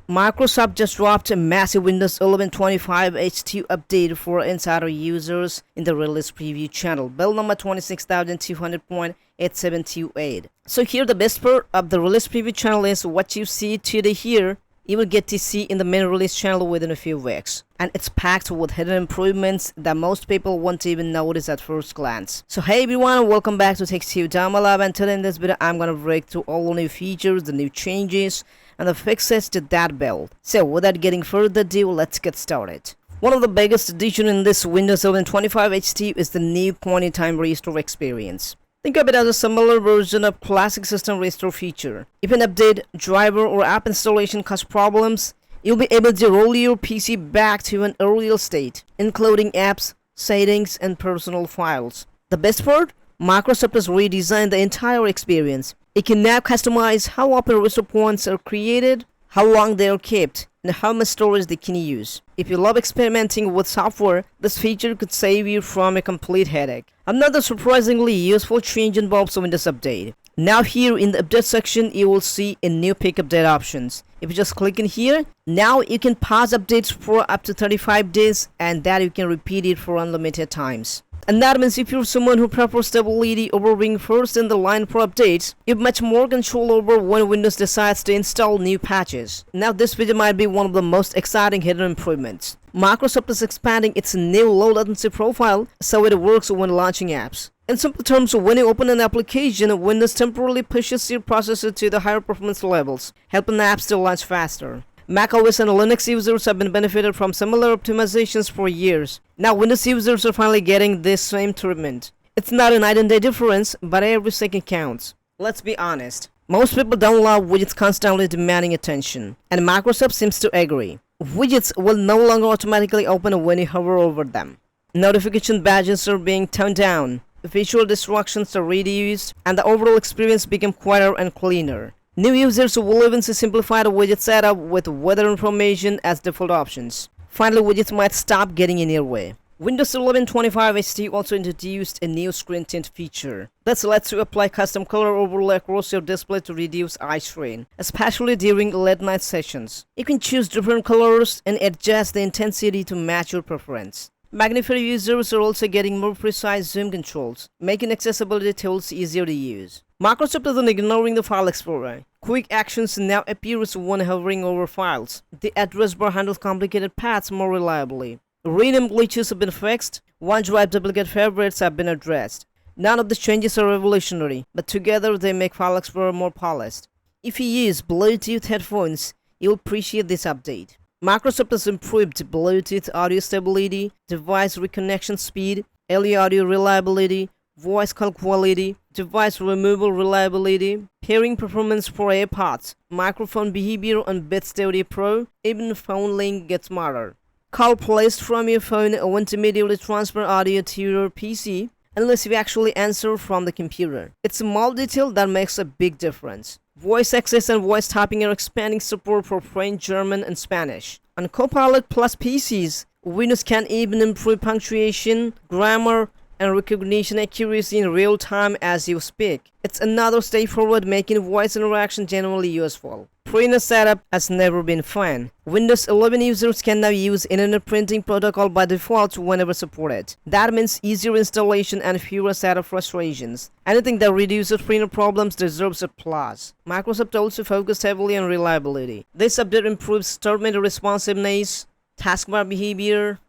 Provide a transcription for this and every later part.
Microsoft just dropped a massive Windows 11 25 H2 update for insider users in the release preview channel, build number 26200.8728. So here the best part of the release preview channel is what you see today here, you will get to see in the main release channel within a few weeks. And it's packed with hidden improvements that most people won't even notice at first glance. So hey everyone, welcome back to Tech Sudama Lab, and today in this video I'm gonna break through all the new features, the new changes, and the fixes to that build. So without getting further ado, let's get started. One of the biggest additions in this Windows 11 25 HT is the new point-in-time restore experience. Think of it as a similar version of classic system restore feature. If an update, driver, or app installation cause problems, you'll be able to roll your PC back to an earlier state, including apps, settings, and personal files. The best part? Microsoft has redesigned the entire experience. It can now customize how often restore points are created, how long they are kept, and how much storage they can use. If you love experimenting with software, this feature could save you from a complete headache. Another surprisingly useful change involves Windows Update. Now here in the update section, you will see a new pick update options. If you just click in here, now you can pause updates for up to 35 days, and that you can repeat it for unlimited times. And that means if you're someone who prefers stability over being first in the line for updates, you have much more control over when Windows decides to install new patches. Now this video might be one of the most exciting hidden improvements. Microsoft is expanding its new low latency profile so it works when launching apps. In simple terms, when you open an application, Windows temporarily pushes your processor to the higher performance levels, helping apps to launch faster. macOS and Linux users have been benefited from similar optimizations for years. Now Windows users are finally getting this same treatment. It's not a night and day difference, but every second counts. Let's be honest. Most people don't love widgets constantly demanding attention, and Microsoft seems to agree. Widgets will no longer automatically open when you hover over them. Notification badges are being toned down, visual distractions are reduced, and the overall experience became quieter and cleaner. New users will even see simplified widget setup with weather information as default options. Finally, widgets might stop getting in your way. Windows 11 25 HT also introduced a new screen tint feature. This lets you apply custom color overlay across your display to reduce eye strain, especially during late night sessions. You can choose different colors and adjust the intensity to match your preference. Magnifier users are also getting more precise zoom controls, making accessibility tools easier to use. Microsoft isn't ignoring the file explorer. Quick actions now appear when hovering over files. The address bar handles complicated paths more reliably. Rename glitches have been fixed. OneDrive duplicate favorites have been addressed. None of these changes are revolutionary, but together they make File Explorer more polished. If you use Bluetooth headphones, you'll appreciate this update. Microsoft has improved Bluetooth audio stability, device reconnection speed, LE audio reliability, voice call quality, device removal reliability, pairing performance for AirPods, microphone behavior on Beats Studio Pro, even phone link gets smarter. Call placed from your phone won't immediately transfer audio to your PC unless you actually answer from the computer. It's a small detail that makes a big difference. Voice access and voice typing are expanding support for French, German, and Spanish. On Copilot Plus PCs, Windows can even improve punctuation, grammar, and recognition accuracy in real time as you speak. It's another step forward, making voice interaction generally useful. Printer setup has never been fun. Windows 11 users can now use Internet Printing Protocol by default whenever supported. That means easier installation and fewer setup frustrations. Anything that reduces printer problems deserves applause. Microsoft also focused heavily on reliability. This update improves terminal responsiveness, taskbar behavior,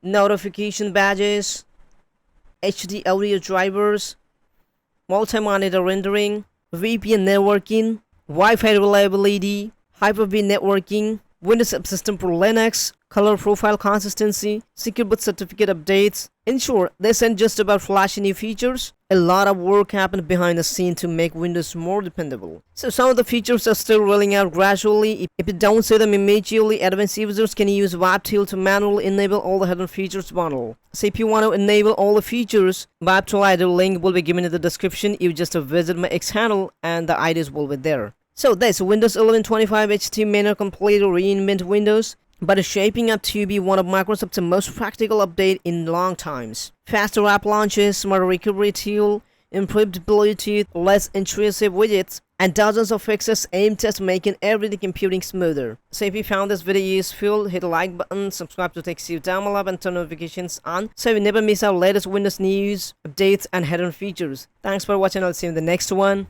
notification badges, HD audio drivers, multi-monitor rendering, VPN networking, Wi-Fi reliability, Hyper-V networking, Windows subsystem for Linux, color profile consistency, secure boot certificate updates. In short, this isn't just about flashy new features. A lot of work happened behind the scenes to make Windows more dependable. So some of the features are still rolling out gradually. If you don't see them immediately, advanced users can use ViveTool to manually enable all the hidden features bundle. So if you want to enable all the features, ViveTool ID link will be given in the description. You just visit my X handle and the IDs will be there. So this Windows 11 25 HT may not completely reinvent Windows, but is shaping up to be one of Microsoft's most practical updates in long times. Faster app launches, smarter recovery tool, improved Bluetooth, less intrusive widgets, and dozens of fixes aimed at making everyday computing smoother. So if you found this video useful, hit the like button, subscribe to Tech Sudama Lab and turn notifications on so you never miss our latest Windows news, updates and hidden features. Thanks for watching. I'll see you in the next one.